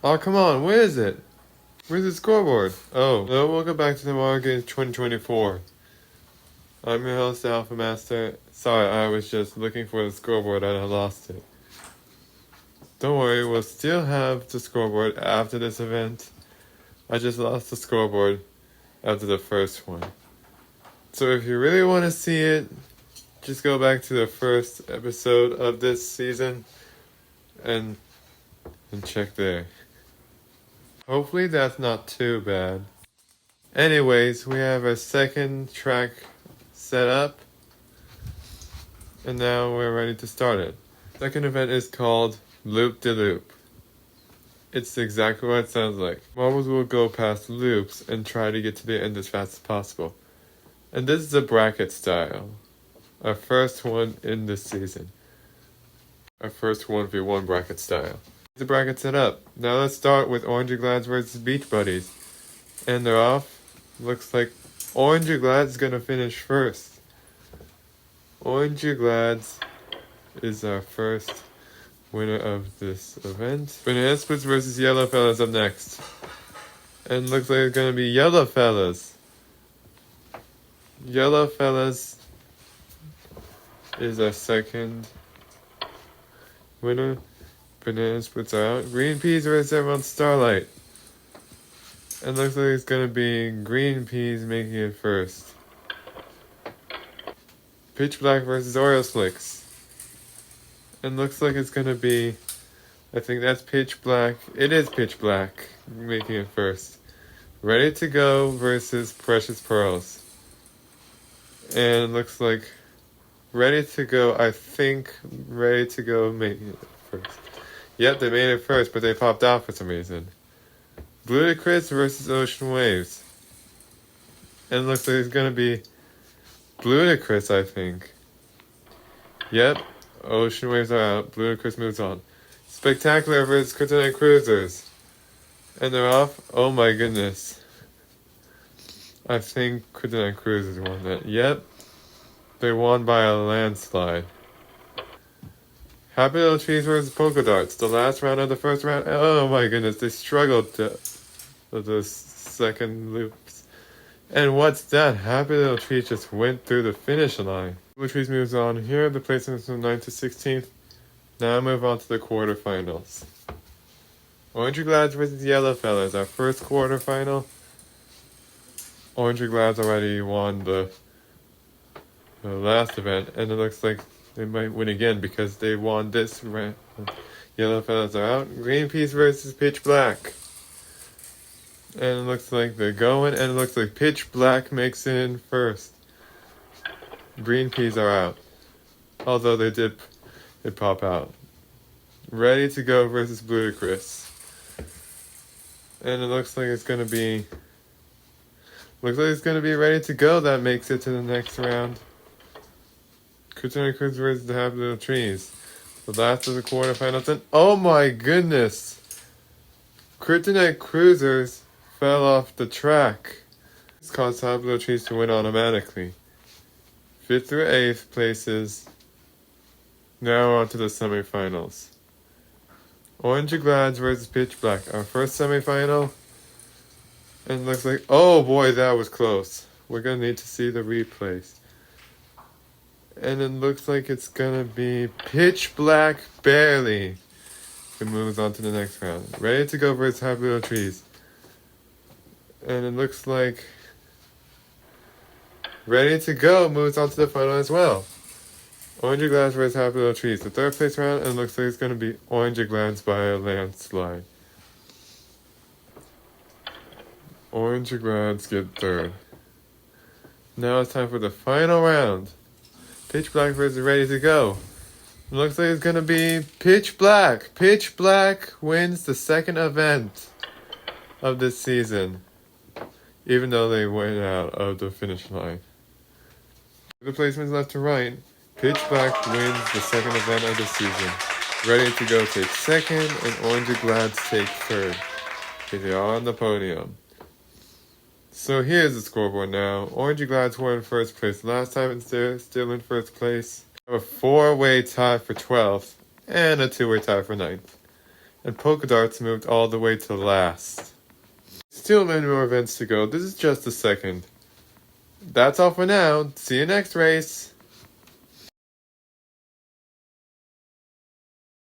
Oh, come on, where is it? Where's the scoreboard? Oh, no, welcome back to the Mario Games 2024. I'm your host, Alpha Master. Sorry, I was just looking for the scoreboard and I lost it. Don't worry, we'll still have the scoreboard after this event. I just lost the scoreboard after the first one. So if you really want to see it, just go back to the first episode of this season and check there. Hopefully that's not too bad. Anyways, we have a second track set up, and now we're ready to start it. Second event is called Loop de Loop. It's exactly what it sounds like. Marbles will go past loops and try to get to the end as fast as possible. And this is a bracket style. Our first one in this season. Our first 1v1 bracket style. The bracket set up. Now let's start with Orange Glads versus Beach Buddies. And they're off. Looks like Orange Glads is gonna finish first. Orange Glads is our first winner of this event. Banana Splits versus Yellow Fellas up next. And looks like it's gonna be Yellow Fellas. Yellow Fellas is our second winner. Banana Splits are out. Green Peas versus Emerald Starlight. And looks like it's gonna be Green Peas making it first. Pitch Black versus Oreo Slicks. And looks like it's gonna be, I think that's Pitch Black. It is Pitch Black making it first. Ready to Go versus Precious Pearls. And looks like Ready to Go, I think Ready to Go making it first. Yep, they made it first, but they popped out for some reason. Ludicrous versus Ocean Waves. And looks like it's gonna be Ludicrous, I think. Yep, Ocean Waves are out. Ludicrous moves on. Spectacular versus Kryptonite Cruisers. And they're off. Oh my goodness. I think Kryptonite Cruisers won that. Yep. They won by a landslide. Happy Little Trees versus Polka Dots. The last round of the first round. Oh my goodness, they struggled to the second loops. And what's that? Happy Little Trees just went through the finish line. Little Trees moves on. Here are the placements from 9th to 16th. Now move on to the quarterfinals. Orange Glads versus Yellow Fellas. Our first quarterfinal. Orange Glads already won the last event, and it looks like they might win again because they won this round. Yellow Fellas are out. Green Peas versus Pitch Black. And it looks like they're going, and it looks like Pitch Black makes it in first. Green Peas are out. Although they did pop out. Ready to Go versus Ludicrous. And it looks like it's gonna be Ready to Go that makes it to the next round. Kryptonite Cruisers versus the Happy Little Trees. The last of the quarterfinals, and oh my goodness! Kryptonite Cruisers fell off the track. This caused Happy Little Trees to win automatically. 5th through 8th places. Now on to the semifinals. Orange Glads versus Pitch Black. Our first semifinal. And it looks like, oh boy, that was close. We're gonna need to see the replays. And it looks like it's gonna be Pitch Black barely. It moves on to the next round. Ready to Go versus Happy Little Trees. And it looks like Ready to Go moves on to the final as well. Orange Glads versus Happy Little Trees. The third place round, and it looks like it's gonna be Orange Glads by a landslide. Orange Glads get third. Now it's time for the final round. Pitch Black versus Ready to Go. It looks like it's gonna be Pitch Black. Pitch Black wins the second event of this season, even though they went out of the finish line. The placements left to right. Pitch Black wins the second event of the season. Ready to Go takes second, and Orange Glads take third. They are on the podium. So here's the scoreboard now. Orange Glads were in first place last time, and they're still in first place. A 4-way tie for 12th, and a 2-way tie for 9th. and polka dots moved all the way to last. Still many more events to go. This is just the second. That's all for now. See you next race.